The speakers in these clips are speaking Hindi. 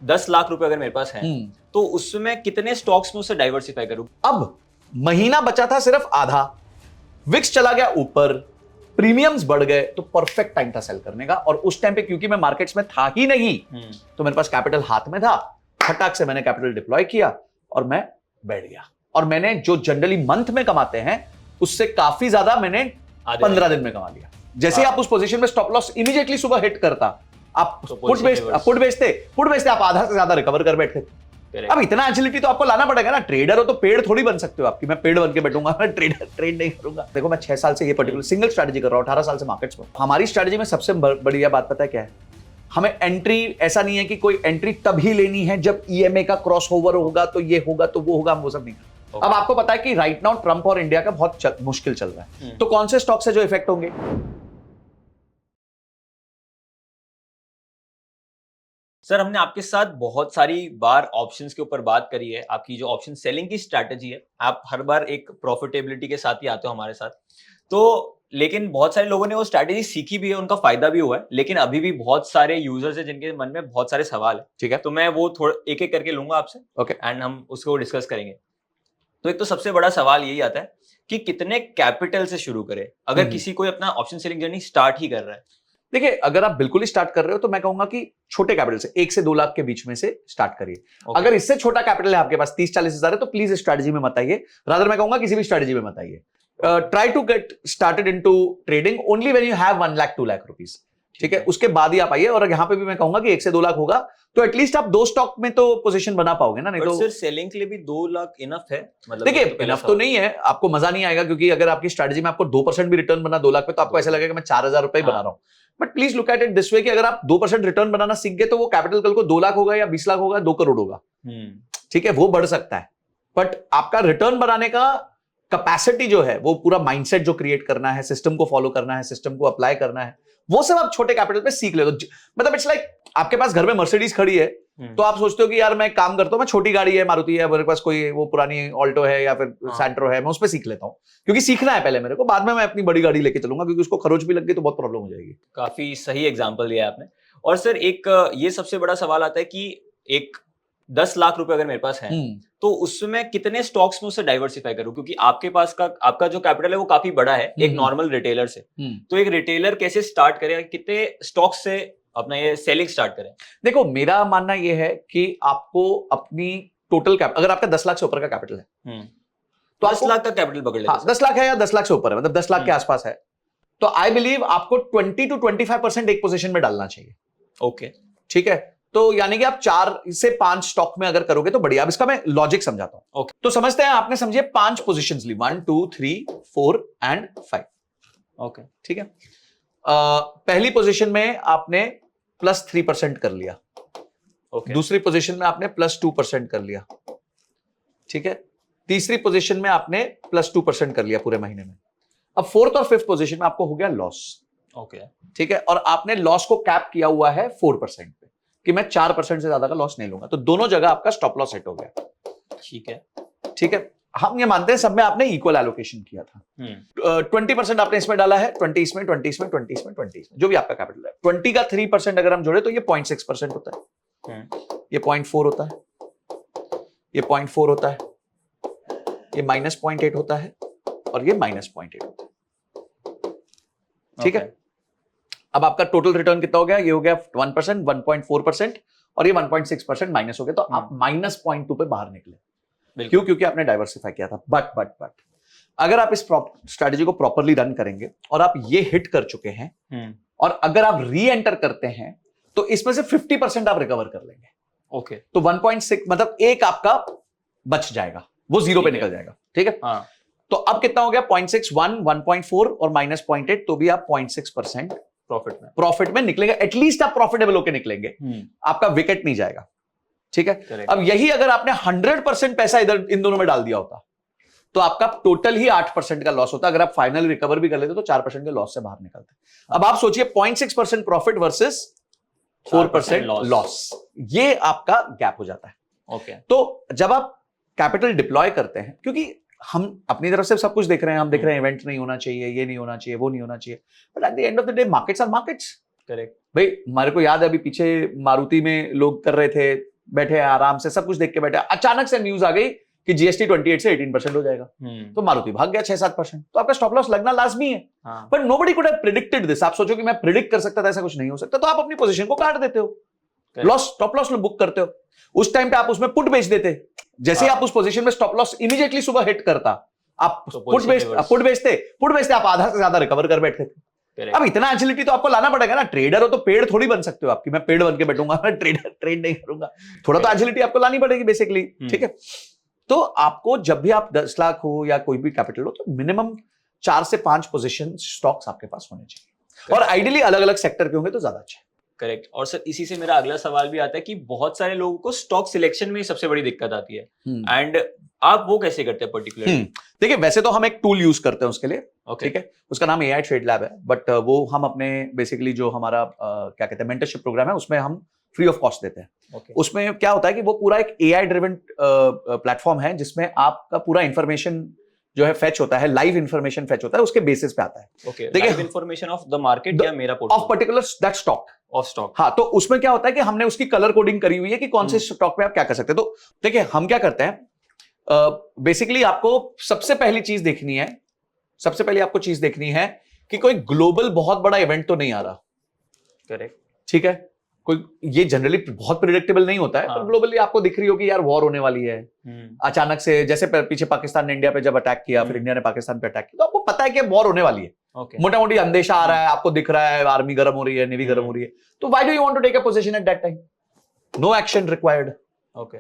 10 लाख रुपए अगर मेरे पास है तो उसमें कितने स्टॉक्स में उसे डाइवर्सिफाई करूं? अब महीना बचा था सिर्फ आधा, विक्स चला गया ऊपर, प्रीमियम्स बढ़ गए, तो परफेक्ट टाइम था सेल करने का। और उस टाइम पे क्योंकि मैं मार्केट्स में था ही नहीं तो मेरे पास कैपिटल हाथ में था, फटाक से मैंने कैपिटल डिप्लॉय किया और मैं बैठ गया। और मैंने जो जनरली मंथ में कमाते हैं उससे काफी ज्यादा मैंने 15 दिन में कमा लिया। जैसे ही आप उस पोजीशन में स्टॉप लॉस इमीडिएटली सुबह हिट करता, आप पुट बेचते आप आधा से ज्यादा रिकवर कर बैठते। अब इतना एजिलिटी तो आपको लाना पड़ेगा ना। ट्रेडर हो तो पेड़ थोड़ी बन सकते हो आपकी। मैं पेड़ बन के बैठूंगा, मैं ट्रेड नहीं करूंगा। देखो मैं 6 साल से ये पर्टिकुलर सिंगल स्ट्रेटजी कर रहा हूं, 18 साल से मार्केट्स में। हमारी स्ट्रेटजी में सबसे बढ़िया बात पता है क्या है? हमें एंट्री ऐसा नहीं है कि कोई एंट्री तभी लेनी है जब ईएमए का क्रॉस ओवर होगा, तो ये होगा तो वो होगा, हम वो सब नहीं करते। अब आपको पता है कि राइट नाउ ट्रंप और इंडिया का बहुत मुश्किल चल रहा है, तो कौन से स्टॉक्स है जो इफेक्ट होंगे? सर, हमने आपके साथ बहुत सारी बार ऑप्शंस के ऊपर बात करी है। आपकी जो ऑप्शन सेलिंग की स्ट्रैटेजी है, आप हर बार एक प्रॉफिटेबिलिटी के साथ ही आते हो हमारे साथ। तो लेकिन बहुत सारे लोगों ने वो स्ट्रैटेजी सीखी भी है, उनका फायदा भी हुआ है, लेकिन अभी भी बहुत सारे यूजर्स हैं जिनके मन में बहुत सारे सवाल है। ठीक है, तो मैं वो थोड़ा एक एक करके लूंगा आपसे, ओके, एंड हम उसको डिस्कस करेंगे। तो एक तो सबसे बड़ा सवाल यही आता है कि कितने कैपिटल से शुरू करें अगर किसी कोई अपना ऑप्शन सेलिंग जर्नी स्टार्ट ही कर रहा है। देखिए, अगर आप बिल्कुल ही स्टार्ट कर रहे हो तो मैं कहूंगा कि छोटे कैपिटल से 1 से 2 लाख के बीच में से स्टार्ट करिए। अगर इससे छोटा कैपिटल है आपके पास 30-40 हजार है तो प्लीज स्ट्रैटेजी में मत आइए। रादर मैं कहूंगा किसी भी स्ट्रैटेजी में मत आइए। Try to get started into trading only when you have 1 lakh 2 lakh rupees. ठीक है, उसके बाद ही आप आइए। और यहां पे भी मैं कहूंगा कि 1 से 2 लाख होगा तो एटलीस्ट आप 2 स्टॉक में तो पोजीशन बना पाओगे ना। नहीं तो सर सेलिंग के लिए भी 2 लाख इनफ है? मतलब देखिए, इनफ तो नहीं है, आपको मजा नहीं आएगा क्योंकि अगर आपकी स्ट्रैटेजी में आपको 2% भी रिटर्न बना 2 लाख पे तो आपको ऐसा लगेगा मैं 4,000 रुपए बना रहा हूं। But please look at it this way कि अगर आप 2% रिटर्न बनाना सीख गए तो वो कैपिटल कल को 2 लाख होगा या 20 लाख होगा, 2 करोड़ होगा। ठीक है, वो बढ़ सकता है। बट आपका रिटर्न बनाने का कैपेसिटी जो है, वो पूरा माइंडसेट जो क्रिएट करना है, सिस्टम को फॉलो करना है, सिस्टम को अप्लाई करना है, वो सब आप छोटे कैपिटल पे सीख ले। तो मतलब इट्स लाइक आपके पास घर में मर्सिडीज खड़ी है तो आप सोचते हो कि यार मैं काम करता हूं, मैं छोटी गाड़ी है, मारुति है, मेरे पास कोई वो पुरानी ऑल्टो है या फिर सैंट्रो है, मैं उस पर सीख लेता हूं क्योंकि सीखना है पहले मेरे को, बाद में मैं अपनी बड़ी गाड़ी लेके चलूंगा क्योंकि उसको खरोच भी लग गई तो बहुत प्रॉब्लम हो जाएगी। काफी सही एग्जांपल दिया आपने। और सर एक ये सबसे बड़ा सवाल आता है कि एक 10 लाख रुपए अगर मेरे पास है तो उसमें कितने स्टॉक्स में उसे डाइवर्सिफाई करूं? क्योंकि आपके पास का आपका जो कैपिटल है वो काफी बड़ा है एक नॉर्मल रिटेलर से। तो एक रिटेलर कैसे स्टार्ट करे, कितने स्टॉक्स से अपना ये सेलिंग स्टार्ट करें? देखो, मेरा मानना यह है कि आपको अपनी टोटल कैपिटल, अगर आपका 10 लाख से ऊपर का कैपिटल है तो 10 लाख का कैपिटल पकड़ लेते हैं। 10 लाख है या 10 लाख से ऊपर है, मतलब 10 लाख के आसपास है, तो आई बिलीव आपको 20 to 25% एक पोजीशन में डालना चाहिए। ओके, ठीक है, तो यानी कि आप 4 से 5 स्टॉक में अगर करोगे तो बढ़िया। अब इसका मैं लॉजिक समझाता हूं। ओके, तो समझते हैं, आपने समझिए 5 पोजीशंस ली, 1 2 3 4 एंड 5। ओके, ठीक है, पहली पोजीशन में आपने +3% कर लिया। ओके, दूसरी पोजीशन में आपने +2% कर लिया। ठीक है, तीसरी पोजीशन में आपने +2% कर लिया पूरे महीने में। अब 4th और 5th पोजीशन में आपको हो गया लॉस। ओके, ठीक है, और आपने लॉस को कैप किया हुआ है 4% पे कि मैं 4% से ज्यादा का लॉस नहीं लूंगा, तो दोनों जगह आपका स्टॉप लॉस हिट हो गया। ठीक है, ठीक है, हम ये मानते हैं सब में आपने इक्वल एलोकेशन किया था। 20% आपने इसमें डाला है, 20 इसमें, 20 इसमें, 20 इसमें, 20 इसमें, जो भी आपका कैपिटल है। 20 का 3% अगर हम जोड़े तो ये 0.6% होता है, ये 0.4 होता है, ये 0.4 होता है, ये -0.8 होता है और ये -0.8 होता है। ठीक है, अब आपका टोटल रिटर्न कितना हो गया? ये हो गया 1%, 1.4% और ये 1.6% माइनस हो गया, तो आप -0.2 पे बाहर निकले। क्यों? क्योंकि आपने डाइवर्सिफाई किया था। बट अगर आप इस स्ट्रैटेजी को प्रॉपरली रन करेंगे और आप ये हिट कर चुके हैं और अगर आप री एंटर करते हैं तो इसमें से 50% आप रिकवर कर लेंगे। ओके, तो 1.6 मतलब एक आपका बच जाएगा, वो 0 पे निकल जाएगा। ठीक है, हाँ। तो अब कितना हो गया? 0.6, 1, 1.4 और -0.8, तो भी आप 0.6% प्रॉफिट में निकलेंगे। एटलीस्ट आप प्रॉफिटेबल होकर निकलेंगे, आपका विकेट नहीं जाएगा। ठीक है, अब यही अगर आपने 100% पैसा इधर इन दोनों में डाल दिया होता तो आपका टोटल ही 8% का लॉस होता। अगर आप फाइनल रिकवर भी कर लेते तो 4% के लॉस से बाहर निकलते। अब आप सोचिए 0.6% प्रॉफिट वर्सेस 4% लॉस, ये आपका गैप हो जाता है। ओके, तो जब आप कैपिटल डिप्लॉय करते हैं, क्योंकि हम अपनी तरफ से सब कुछ देख रहे हैं, हम देख रहे हैं इवेंट नहीं होना चाहिए, ये नहीं होना चाहिए, वो नहीं होना चाहिए, but at the end of the day markets are markets. Correct भाई, हमारे को याद है अभी पीछे मारुति में लोग कर रहे थे बैठे हैं आराम से, सब कुछ देख के बैठे हैं, अचानक से न्यूज आ गई कि जीएसटी 28 से 18% हो जाएगा, तो मारुति भाग गया 6-7%, तो आपका स्टॉप लॉस लगना लाजमी है। But nobody could have predicted this. आप सोचो कि मैं प्रिडिक्ट कर सकता था, ऐसा कुछ नहीं हो सकता, तो आप अपनी पोजीशन को काट देते हो, लॉस स्टॉप लॉस बुक करते हो। उस टाइम पे आप उसमें पुट बेच देते, जैसे ही आप उस पोजीशन में स्टॉप लॉस इमीडिएटली सुबह हिट करता, आप पुट बेचते आप आधा से ज्यादा रिकवर कर बैठते थे। अब इतना एजिलिटी तो आपको लाना पड़ेगा ना, ट्रेडर हो तो पेड़ थोड़ी बन सकते हो आपकी, मैं पेड़ बन के बैठूंगा, मैं ट्रेड नहीं करूंगा, थोड़ा तो एजिलिटी आपको लानी पड़ेगी बेसिकली, ठीक है। तो आपको जब भी आप 10 लाख हो या कोई भी कैपिटल हो, तो मिनिमम 4 से 5 पोजीशन स्टॉक्स आपके पास होने चाहिए, और आइडियली अलग अलग सेक्टर के होंगे तो ज्यादा अच्छा है। करेक्ट। और सर इसी से मेरा अगला सवाल भी आता है कि बहुत सारे लोगों को स्टॉक सिलेक्शन में सबसे बड़ी दिक्कत आती है, एंड आप वो कैसे करते हैं पर्टिकुलरली? देखिए, वैसे तो हम एक टूल यूज करते हैं उसके लिए, okay. ठीक है, उसका नाम AI ट्रेड लैब है, बट वो हम अपने बेसिकली जो हमारा क्या कहते हैं मेंटरशिप प्रोग्राम है, उसमें हम फ्री ऑफ कॉस्ट देते हैं। okay. उसमें क्या होता है कि वो पूरा एक AI ड्रिवन प्लेटफॉर्म है, जिसमें आपका पूरा इंफॉर्मेशन जो है फेच होता है, लाइव इंफॉर्मेशन फेच होता है, उसके बेसिस पे आता है। देखिए, live information of the market या मेरा portfolio of particular that stock, of stock. हाँ, तो उसमें क्या होता है कि हमने उसकी कलर कोडिंग करी हुई है कि कौन से स्टॉक पे आप क्या कर सकते हैं। तो देखिए, हम क्या करते हैं, बेसिकली आपको सबसे पहली चीज देखनी है, कि कोई ग्लोबल बहुत बड़ा इवेंट तो नहीं आ रहा। करेक्ट, ठीक है, कोई ये जनरली बहुत प्रिडिक्टेबल नहीं होता है, हाँ. तो ग्लोबली आपको दिख रही होगी यार वॉर होने वाली है अचानक से, जैसे पीछे पाकिस्तान ने इंडिया पे जब अटैक किया, फिर इंडिया ने पाकिस्तान पे अटैक किया, तो आपको पता है कि वॉर होने वाली है, मोटा मोटी अंदेशा आ रहा है, आपको दिख रहा है आर्मी गर्म हो रही है, नेवी गर्म हो रही है, तो why do you want to take a position at that time? No action required. Okay,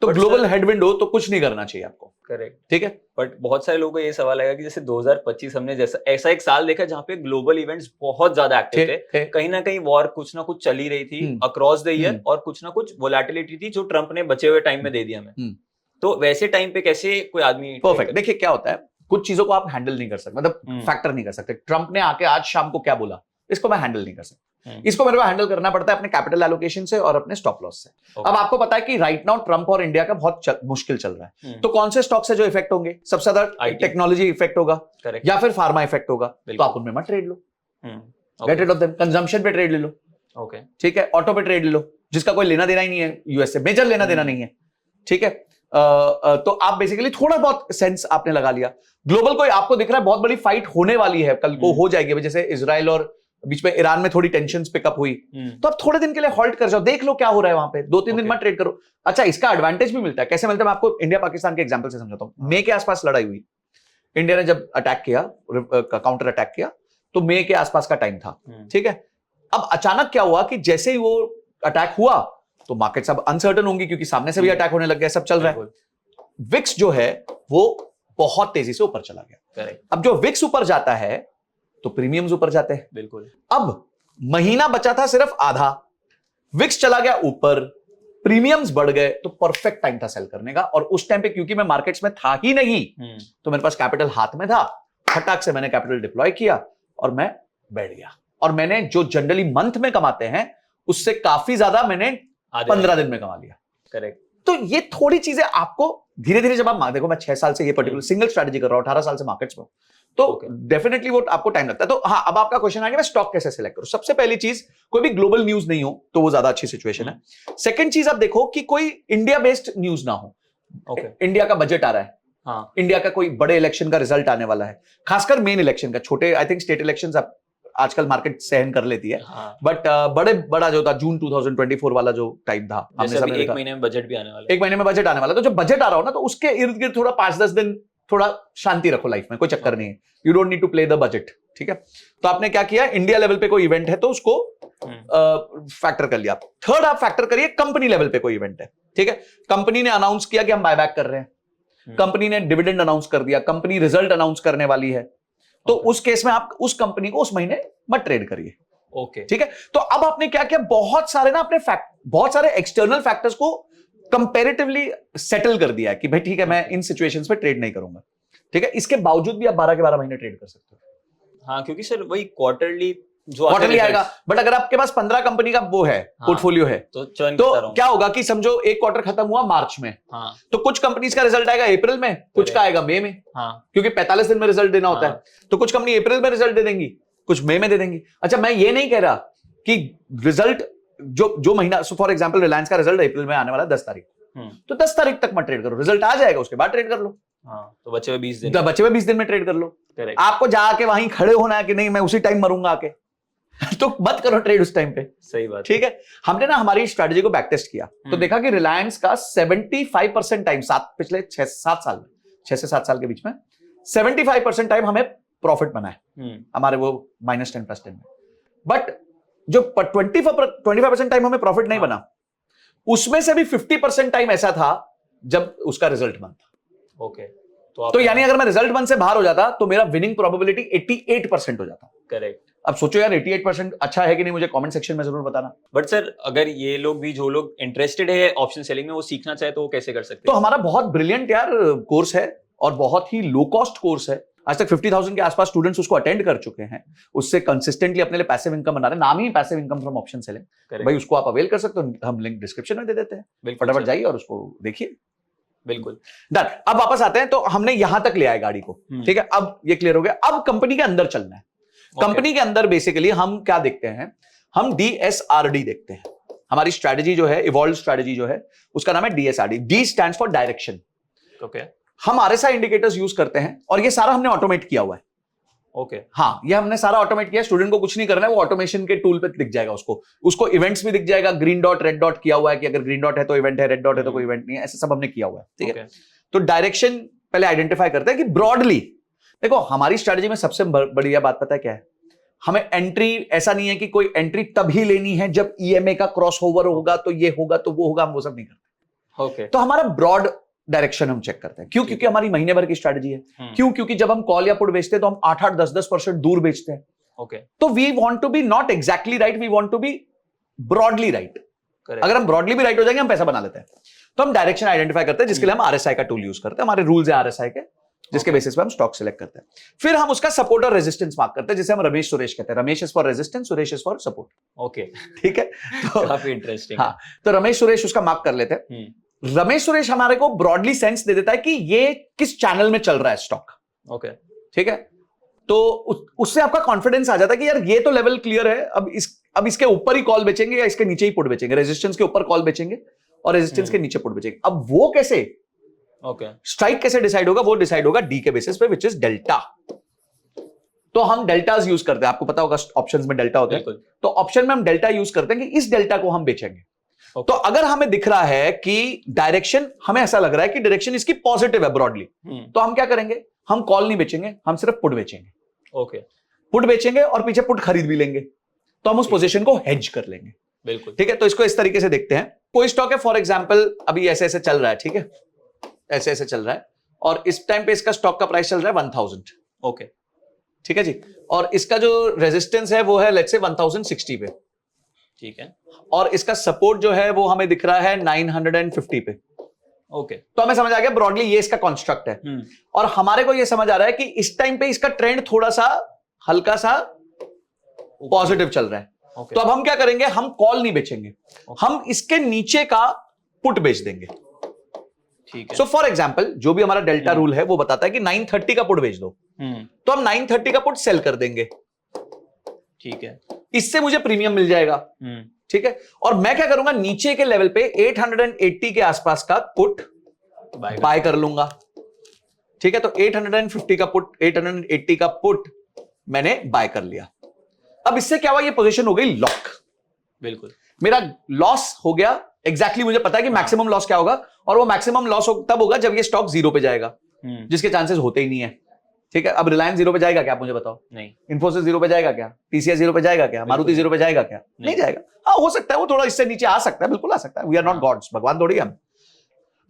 तो ग्लोबल हेडविंड हो तो कुछ नहीं करना चाहिए आपको। करेक्ट, ठीक है। बट बहुत सारे लोगों को ये सवाल आएगा कि जैसे 2025 हमने जैसा ऐसा एक साल देखा जहां पे ग्लोबल इवेंट्स बहुत ज्यादा एक्टिव थे, कहीं ना कहीं वॉर कुछ ना कुछ चली रही थी अक्रॉस द ईयर, और कुछ ना कुछ वोलेटिलिटी थी जो ट्रम्प ने बचे हुए टाइम में दे दिया हमें। तो वैसे टाइम पे कैसे कोई आदमी परफेक्ट। देखिए क्या होता है, कुछ चीजों को आप हैंडल नहीं कर सकते, मतलब फैक्टर नहीं कर सकते। ट्रम्प ने आके आज शाम को क्या बोला, इसको मैं हैंडल नहीं कर सकता, इसको मेरे को हैंडल करना पड़ता है अपने कैपिटल एलोकेशन से और अपने स्टॉप लॉस से। अब आपको पता है कि राइट नाउ ट्रम्प और इंडिया का बहुत मुश्किल चल रहा है, तो कौन से स्टॉक्स है जो इफेक्ट होंगे? सबसे ज्यादा टेक्नोलॉजी इफेक्ट होगा, या फिर फार्मा इफेक्ट होगा, तो आप उनमें मत ट्रेड लो, get rid of them. Consumption पे ट्रेड ले लो, ओके, ठीक है, ऑटो पे ट्रेड ले लो, जिसका कोई लेना देना ही नहीं है यूएस से, मेजर लेना देना नहीं है, ठीक है। तो आप बेसिकली थोड़ा बहुत सेंस आपने लगा लिया। ग्लोबल कोई आपको दिख रहा है बहुत बड़ी फाइट होने वाली है, कल को हो जाएगी, जैसे इजराइल और बीच में ईरान में थोड़ी टेंशन्स पिकअप हुई, तो आप थोड़े दिन के लिए हॉल्ट कर जाओ, देख लो क्या हो रहा है वहां पे, 2-3 दिन मत ट्रेड करो। अच्छा, इसका एडवांटेज भी मिलता है, कैसे मिलता है मैं आपको इंडिया पाकिस्तान के एग्जांपल से समझाता हूं। मई के आसपास लड़ाई हुई, इंडिया ने जब अटैक किया, काउंटर अटैक किया, तो मई के आसपास का टाइम था, ठीक है। अब अचानक क्या हुआ कि जैसे ही वो अटैक हुआ तो मार्केट सब अनसर्टन होंगी, क्योंकि सामने से भी अटैक होने लग गया, सब चल रहा है। विक्स जो है वो बहुत तेजी से ऊपर चला गया। अब जो विक्स ऊपर जाता है तो प्रीमियम्स ऊपर जाते हैं, बिल्कुल। अब महीना बचा था सिर्फ आधा, विक्स चला गया ऊपर, प्रीमियम्स बढ़ गए, तो परफेक्ट टाइम था सेल करने का। और उस टाइम पे क्योंकि मैं मार्केट्स में था ही नहीं, तो मेरे पास कैपिटल हाथ में था, फटाक से मैंने कैपिटल डिप्लॉय किया और मैं बैठ गया। और मैंने जो जनरली मंथ में कमाते हैं उससे काफी ज्यादा मैंने 15 दिन में कमा लिया। करेक्ट। तो ये थोड़ी चीजें आपको धीरे धीरे, जब आप देखो मैं 6 साल से ये पर्टिकुलर सिंगल स्ट्रैटेजी कर रहा हूं, 18 साल से मार्केट्स में, तो डेफिनेटली वो आपको टाइम लगता है। तो हाँ, अब आपका क्वेश्चन आ गया मैं स्टॉक कैसे सिलेक्ट करूं। सबसे पहली चीज, कोई भी ग्लोबल न्यूज नहीं हो तो वो ज्यादा अच्छी सिचुएशन है। सेकंड चीज, आप देखो कि कोई इंडिया बेस्ड न्यूज ना हो। इंडिया का बजट आ रहा है, हाँ, इंडिया का कोई बड़े इलेक्शन का रिजल्ट आने वाला है, खासकर मेन इलेक्शन का। छोटे आई थिंक स्टेट इलेक्शंस आजकल मार्केट सहन कर लेती है, बट बड़ा जो था जून 2024 वाला जो टाइम था, हमने सब एक महीने में बजट भी आने वाला है, एक महीने में बजट आने वाला, तो जब बजट आ रहा हो ना, तो उसके इर्द गिर्द थोड़ा 5-10 दिन थोड़ा शांति रखो लाइफ में, कोई चक्कर नहीं है, you don't need to play the budget, ठीक है। तो आपने क्या किया, इंडिया लेवल पे कोई इवेंट है तो उसको फैक्टर कर लिया। थर्ड, आप फैक्टर करिए कंपनी लेवल पे कोई इवेंट है, ठीक है। कंपनी ने अनाउंस किया कि हम बायबैक कर रहे हैं, कंपनी ने डिविडेंड अनाउंस कर दिया, कंपनी रिजल्ट अनाउंस करने वाली है, तो उस केस में आप उस कंपनी को उस महीने मत ट्रेड करिए, ओके, ठीक है। तो अब आपने क्या किया, बहुत सारे ना अपने बहुत सारे एक्सटर्नल फैक्टर्स को कंपैरेटिवली सेटल कर दिया है कि भाई ठीक है, मैं इन सिचुएशंस पे ट्रेड नहीं करूंगा, ठीक है। इसके बावजूद भी आप 12 के 12 महीने ट्रेड कर सकते हो। हाँ, क्योंकि सर वही क्वार्टरली आएगा, बट अगर आपके पास 15 कंपनी का वो है, पोर्टफोलियो है, तो क्या होगा कि समझो एक क्वार्टर खत्म हुआ मार्च में, तो कुछ कंपनीज का रिजल्ट आएगा अप्रैल में, कुछ का आएगा मई में, क्योंकि 45 दिन में रिजल्ट देना होता है, तो कुछ कंपनी अप्रैल में रिजल्ट दे देंगी, कुछ मई में दे देंगी। अच्छा, मैं ये नहीं कह रहा कि रिजल्ट जो महीना, फॉर एग्जांपल रिलायंस का रिजल्ट अप्रैल में आने वाला 10 तारीख, तो 10 तारीख तक मत ट्रेड करो, रिजल्ट आ जाएगा उसके बाद ट्रेड कर लो। हाँ, तो बचे हुए 20 दिन, बचे हुए 20 दिन में ट्रेड कर लो। करेक्ट। आपको जाके वहीं खड़े होना है कि नहीं मैं उसी टाइम मरूंगा आके तो मत करो ट्रेड उस टाइम पे। सही बात, ठीक है। हमने ना हमारी स्ट्रेटजी को बैक टेस्ट किया तो देखा कि रिलायंस का 75% टाइम पिछले 6-7 साल में, 6 से 7 साल के बीच में 75% टाइम हमें प्रॉफिट बना है हमारे वो -10 +10 में। बट जो 25% टाइम हमें प्रॉफिट नहीं बना, उसमें से भी 50% टाइम ऐसा था जब उसका रिजल्ट बन था। ओके, तो यानी अगर मैं रिजल्ट वन से बाहर हो जाता तो मेरा विनिंग प्रोबेबिलिटी 88% हो जाता। करेक्ट। अब सोचो यार 88% अच्छा है कि नहीं, मुझे कमेंट सेक्शन में जरूर बताना। बट सर अगर ये लोग भी, जो लोग इंटरेस्टेड है ऑप्शन सेलिंग में, वो सीखना चाहे तो वो कैसे कर सकते तो हैं? हमारा बहुत ब्रिलियंट यार कोर्स है और बहुत ही लो कॉस्ट कोर्स है। आज तक 50,000 के आसपास स्टूडेंट्स उसको अटेंड कर चुके हैं, उससे कंसिस्टेंटली अपने लिए पैसिव इनकम बना रहे हैं। नाम ही passive income from option selling. भाई उसको आप अवेल कर सकते हो, हम लिंक डिस्क्रिप्शन में दे देते हैं, फटाफट जाइए और उसको देखिए। बिल्कुल डन। अब वापस आते हैं, तो हमने यहां तक ले आए गाड़ी को, ठीक है। अब ये क्लियर हो गया, अब कंपनी के अंदर चलना है। कंपनी के अंदर बेसिकली हम क्या देखते हैं, हम DSRD देखते हैं। हमारी स्ट्रैटेजी जो है, इवॉल्व स्ट्रैटेजी जो है, उसका नाम है DSRD। D stands for direction. Okay. हम RSI इंडिकेटर्स यूज करते हैं और ये सारा हमने ऑटोमेट किया हुआ है। ओके। हाँ, ये हमने सारा ऑटोमेट किया, स्टूडेंट को कुछ नहीं करना है, वो ऑटोमेशन के टूल पे दिख जाएगा उसको इवेंट्स भी दिख जाएगा, ग्रीन डॉट रेड डॉट किया हुआ है कि अगर ग्रीन डॉट है तो इवेंट है, रेड डॉट है तो कोई इवेंट नहीं है, ऐसे सब हमने किया हुआ है। ठीक है। तो डायरेक्शन पहले आइडेंटिफाई करते हैं कि ब्रॉडली देखो, हमारी स्ट्रेटजी में सबसे बढ़िया बात पता है क्या है, हमें एंट्री ऐसा नहीं है कि कोई एंट्री तभी लेनी है जब EMA का क्रॉस ओवर होगा तो ये होगा तो वो होगा, हम वो सब नहीं करते। ओके। तो हमारा ब्रॉड डायरेक्शन हम चेक करते हैं। क्यों? क्योंकि हमारी महीने भर की स्ट्रेटजी है। क्यों? क्योंकि जब हम कॉल या पुट बेचते हैं तो हम 8-8, 10-10% दूर बेचते हैं। ओके। तो we want to be not exactly right, we want to be broadly right. अगर हम ब्रॉडली भी राइट हो जाएंगे, हम पैसा बना लेते हैं। तो हम डायरेक्शन आइडेंटिफाई करते हैं, जिसके लिए हम RSI का टूल यूज करते हैं। हमारे रूल्स है RSI के, जिसके बेसिस पे हम स्टॉक सिलेक्ट करते हैं। फिर हम उसका सपोर्ट और रेजिस्टेंस मार्क करते हैं, जिसे हम रमेश सुरेश कहते हैं। Ramesh is for resistance, Suresh is for support. Okay, ठीक है। तो काफी इंटरेस्टिंग। हाँ, तो रमेश सुरेश उसका मार्क कर लेते हैं। रमेश सुरेश हमारे को ब्रॉडली सेंस दे देता है कि ये किस चैनल में चल रहा है स्टॉक। ओके। ठीक है। तो उससे आपका कॉन्फिडेंस आ जाता है कि यार ये तो लेवल क्लियर है, अब इसके ऊपर ही कॉल बेचेंगे या इसके नीचे ही पुट बेचेंगे, रेजिस्टेंस के ऊपर कॉल बेचेंगे और रेजिस्टेंस के नीचे पुट बेचेंगे। अब वो कैसे, ओके, स्ट्राइक कैसे डिसाइड होगा, वो डिसाइड होगा D के बेसिस पे, विच इज डेल्टा। तो हम डेल्टास यूज करते हैं, आपको पता होगा ऑप्शंस में डेल्टा होता है। तो ऑप्शन में हम डेल्टा यूज करते हैं कि इस डेल्टा को हम बेचेंगे। तो अगर हमें दिख रहा है कि डायरेक्शन, हमें ऐसा लग रहा है कि डायरेक्शन इसकी पॉजिटिव है ब्रॉडली, तो हम क्या करेंगे, हम कॉल नहीं बेचेंगे, हम सिर्फ पुट बेचेंगे। ओके। पुट बेचेंगे और पीछे पुट खरीद भी लेंगे, तो हम उस पोजीशन को हेज कर लेंगे। बिल्कुल। ठीक है। तो इसको इस तरीके से देखते हैं। कोई स्टॉक है फॉर एग्जांपल अभी ऐसे ऐसे चल रहा है, ठीक है, ऐसे ऐसे चल रहा है और इस टाइम पे इसका स्टॉक का प्राइस चल रहा है 1000। ओके। ठीक है जी। और इसका जो रेजिस्टेंस है वो है लेट्स से 1060 पे। ठीक है। और इसका सपोर्ट जो है वो हमें दिख रहा है 950 पे। ओके। तो हमें समझ आ गया ब्रॉडली ये इसका कॉन्स्ट्रक्ट है। और हमारे को ये समझ आ रहा है कि इस टाइम पे इसका ट्रेंड थोड़ा सा हल्का सा पॉजिटिव चल रहा है। तो अब हम क्या करेंगे, हम कॉल नहीं बेचेंगे, हम इसके नीचे का पुट बेच देंगे। ठीक है। सो फॉर एग्जांपल जो भी हमारा डेल्टा रूल है वो बताता है कि 930 का पुट बेच दो, तो हम 930 का पुट सेल कर देंगे। ठीक है। इससे मुझे प्रीमियम मिल जाएगा। ठीक है। और मैं क्या करूंगा, नीचे के लेवल पे 880 के आसपास का पुट बाय कर लूंगा। ठीक है। तो 850 का पुट, 880 का पुट मैंने बाय कर लिया। अब इससे क्या हुआ, ये पोजीशन हो गई लॉक। बिल्कुल। मेरा लॉस हो गया, एग्जैक्टली मुझे पता है कि मैक्सिमम लॉस क्या होगा, और वो मैक्सिमम लॉस तब होगा जब ये स्टॉक 0 पे जाएगा, जिसके चांसेस होते ही नहीं है। ठीक है। अब रिलायंस 0 पे जाएगा क्या, आप मुझे बताओ। नहीं। इन्फोसिस 0 पे जाएगा क्या, TCS 0 पे जाएगा क्या, मारुति 0 पे जाएगा क्या, नहीं जाएगा। हाँ, हो सकता है वो थोड़ा इससे नीचे आ सकता है, बिल्कुल आ सकता है। वी आर नॉट गॉड्स, भगवान थोड़ी हम।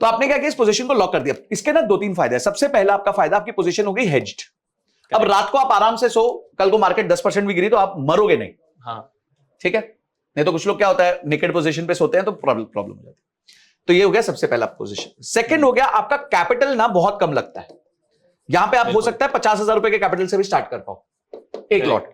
तो आपने क्या किया, इस पोजीशन को लॉक कर दिया। इसके ना 2-3 फायदे हैं। सबसे पहला आपका फायदा, आपकी पोजीशन हो गई हेज्ड। अब रात को आप आराम से सो, कल को मार्केट 10% भी गिरी तो आप मरोगे नहीं। हाँ। ठीक है। नहीं तो कुछ लोग क्या होता है, नेकेड पोजीशन पे सोते हैं तो प्रॉब्लम हो जाती है। तो ये हो गया सबसे पहला पोजीशन। सेकंड हो गया, आपका कैपिटल ना बहुत कम लगता है। यहां पे आप हो सकता है 50,000 रुपए के कैपिटल से भी स्टार्ट कर पाओ एक लॉट।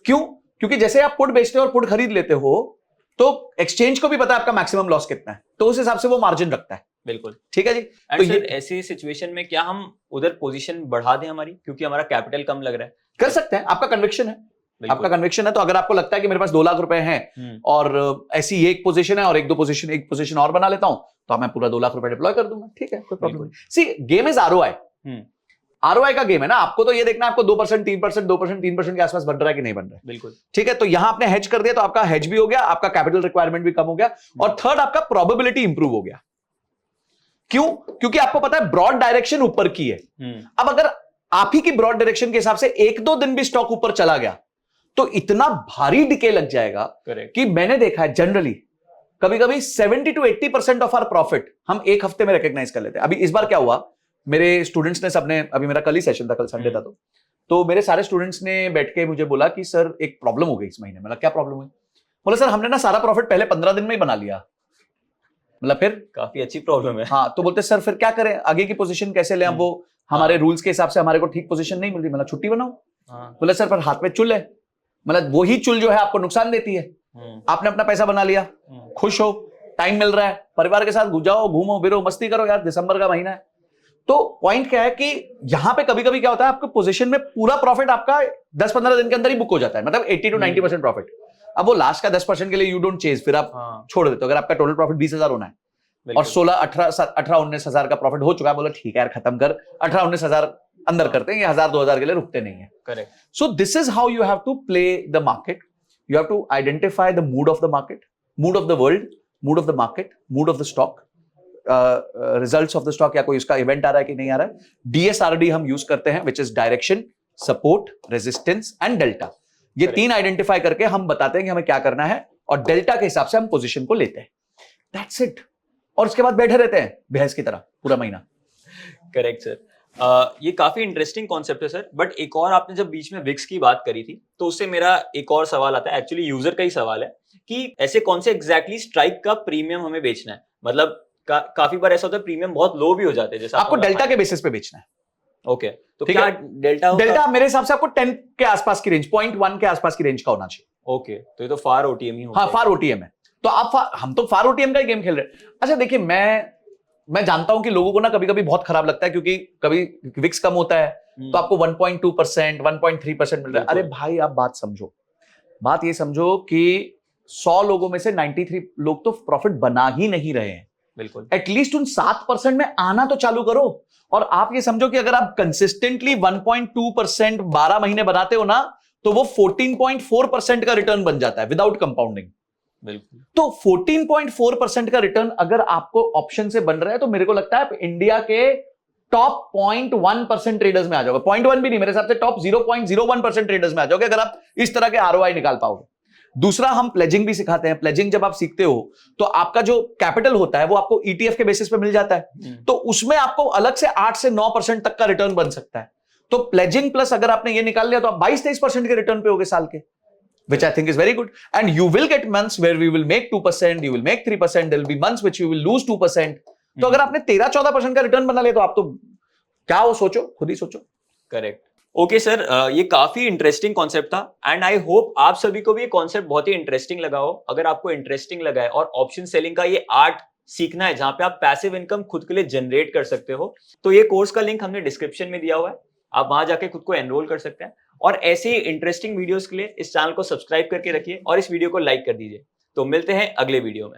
क्यों? क्योंकि जैसे आप पुट बेचते हो और पुट खरीद लेते हो तो एक्सचेंज को भी पता है आपका मैक्सिमम लॉस कितना है, तो उस हिसाब से वो मार्जिन रखता है। बिल्कुल। ठीक है जी। तो ये ऐसी सिचुएशन में क्या हम उधर पोजीशन बढ़ा दें हमारी, क्योंकि हमारा कैपिटल कम लग रहा है? कर सकते हैं, आपका कन्विक्शन है। आपका कन्विक्शन है। तो अगर आपको लगता है कि मेरे पास 2 लाख रुपए हैं और ऐसी एक पोजीशन है और एक पोजीशन और बना लेता हूं, तो मैं पूरा 2 लाख रुपए डिप्लॉय कर दूंगा, ठीक है, कोई प्रॉब्लम नहीं। सी गेम इज आरओआई, आरओआई का गेम है ना। आपको तो ये देखना है आपको 2%, 3%, 2%, 3% के आसपास बन रहा है कि नहीं बन रहा है। बिल्कुल, ठीक है। तो यहां आपने हेज कर दिया, तो आपका हेज भी हो गया, आपका कैपिटल रिक्वायरमेंट भी कम हो गया, और थर्ड आपका प्रोबेबिलिटी इंप्रूव हो गया। क्यों? क्योंकि आपको पता है ब्रॉड डायरेक्शन ऊपर की है। अब अगर आप ही की ब्रॉड डायरेक्शन के हिसाब से 1-2 दिन भी स्टॉक ऊपर चला गया तो इतना भारी डिके लग जाएगा कि मैंने देखा है जनरली कभी-कभी 70 to 80% ऑफ आवर प्रॉफिट हम एक हफ्ते में रिकॉग्नाइज कर लेते हैं। अभी इस बार क्या हुआ, मेरे स्टूडेंट्स ने सबने, अभी मेरा कल ही सेशन था, कल संडे था, तो मेरे सारे स्टूडेंट्स ने बैठ के मुझे बोला कि सर एक प्रॉब्लम हो गई इस महीने। मतलब क्या प्रॉब्लम हुई? बोला सर हमने ना सारा प्रॉफिट पहले 15 दिन में ही बना लिया। मतलब फिर काफी अच्छी प्रॉब्लम है। हाँ, तो बोलते सर फिर क्या करें, आगे की पोजीशन कैसे लें? अब वो हमारे रूल्स के हिसाब से हमारे को ठीक पोजीशन नहीं मिल रही। मतलब छुट्टी बनाओ। बोला सर पर हाथ में चुल है, मतलब वही चुल जो है आपको नुकसान देती है। आपने अपना पैसा बना लिया, खुश हो, टाइम मिल रहा है, परिवार के साथ जाओ, घूमो फिरो, मस्ती करो यार, दिसंबर का महीना है। तो पॉइंट क्या है कि यहां पे कभी कभी क्या होता है, आपके पोजीशन में पूरा प्रॉफिट आपका 10-15 दिन के अंदर ही बुक हो जाता है, मतलब 80 to 90% प्रॉफिट। अब वो लास्ट का 10% के लिए यू डोंट चेज, फिर आप छोड़ देते हो। अगर आपका टोटल प्रॉफिट 20,000 होना है और 16-18-19 हजार का प्रॉफिट हो चुका है, बोला ठीक है यार खत्म कर, 18-19 हजार अंदर करते हैं, ये 1,000-2,000 के लिए रुकते नहीं है। Correct. So this is how you have to play the market. You have to identify the mood of the market, mood of the world, mood of the market, mood of the stock, results of the stock, या कोई उसका इवेंट आ रहा है कि नहीं आ रहा है। DSRD हम यूज करते हैं, which is direction, support, resistance and delta. ये 3 आइडेंटिफाई करके हम बताते हैं कि हमें क्या करना है, और डेल्टा के हिसाब से हम पोजीशन को लेते हैं। That's it. और उसके बाद बैठे रहते हैं भैंस की तरह पूरा महीना। Correct sir. ये काफी इंटरेस्टिंग कॉन्सेप्ट है सर। बट एक और, आपने जब बीच में विक्स की बात करी थी, तो उससे मेरा एक और सवाल आता है, एक्चुअली यूजर का ही सवाल है, कि ऐसे कौन से एग्जैक्टली स्ट्राइक का प्रीमियम हमें बेचना है? मतलब काफी बार ऐसा होता है प्रीमियम बहुत लो भी हो जाते हैं, जैसे आपको डेल्टा के बेसिस पे बेचना है। ओके, तो क्या डेल्टा मेरे हिसाब से आपको 10 के आसपास की रेंज, 0.1 के आसपास की रेंज का होना चाहिए। ओके, तो ये तो फार ओटीएम ही होता है। हाँ, फार ओटीएम है। तो आप हम तो फार ओटीएम का ही गेम खेल रहे हैं। अच्छा देखिए, मैं जानता हूं कि लोगों को ना कभी कभी बहुत खराब लगता है, क्योंकि कभी विक्स कम होता है तो आपको 1.2%, 1.3% मिल रहा है। अरे भाई आप बात समझो, बात ये समझो कि 100 लोगों में से 93 लोग तो प्रॉफिट बना ही नहीं रहे हैं। बिल्कुल। एटलीस्ट उन 7% में आना तो चालू करो। और आप ये समझो कि अगर आप कंसिस्टेंटली 1.2% 12 महीने बनाते हो ना, तो वो 14.4% का रिटर्न बन जाता है विदाउट कंपाउंडिंग। बिल्कुल। तो 14.4% का रिटर्न अगर आपको ऑप्शन से बन रहा है, तो मेरे को लगता है इंडिया के टॉप 0.1% ट्रेडर्स में आ जाओगे। 0.1 भी नहीं, मेरे हिसाब से टॉप 0.01% ट्रेडर्स में आ जाओगे, अगर आप इस तरह के आरओआई निकाल पाओगे। दूसरा, हम प्लेजिंग भी सिखाते हैं। प्लेजिंग जब आप सीखते हो तो आपका जो कैपिटल होता है वो आपको ETF के बेसिस पे मिल जाता है, तो उसमें आपको अलग से 8 से 9% तक का रिटर्न बन सकता है। तो प्लेजिंग प्लस अगर आपने ये निकाल लिया तो आप 22-23% के रिटर्न पे होगे साल के, which I think is very good. And you will get months where we will make 2%, you will make 3%, there will be months which you will lose 2%. तो अगर आपने 13-14% का रिटर्न बना लिया तो आप तो क्या हो, सोचो, खुद ही सोचो। करेक्ट। ओके सर, ये काफी इंटरेस्टिंग कॉन्सेप्ट था, एंड आई होप आप सभी को भी ये कॉन्सेप्ट बहुत ही इंटरेस्टिंग लगा हो। अगर आपको इंटरेस्टिंग लगा है और ऑप्शन सेलिंग का ये आर्ट सीखना है जहां पे आप पैसिव इनकम खुद के लिए जनरेट कर सकते हो, तो ये कोर्स का लिंक हमने डिस्क्रिप्शन में दिया हुआ है, आप वहां जाके खुद को एनरोल कर सकते हैं। और ऐसे ही इंटरेस्टिंग वीडियोस के लिए इस चैनल को सब्सक्राइब करके रखिए और इस वीडियो को लाइक कर दीजिए। तो मिलते हैं अगले वीडियो में।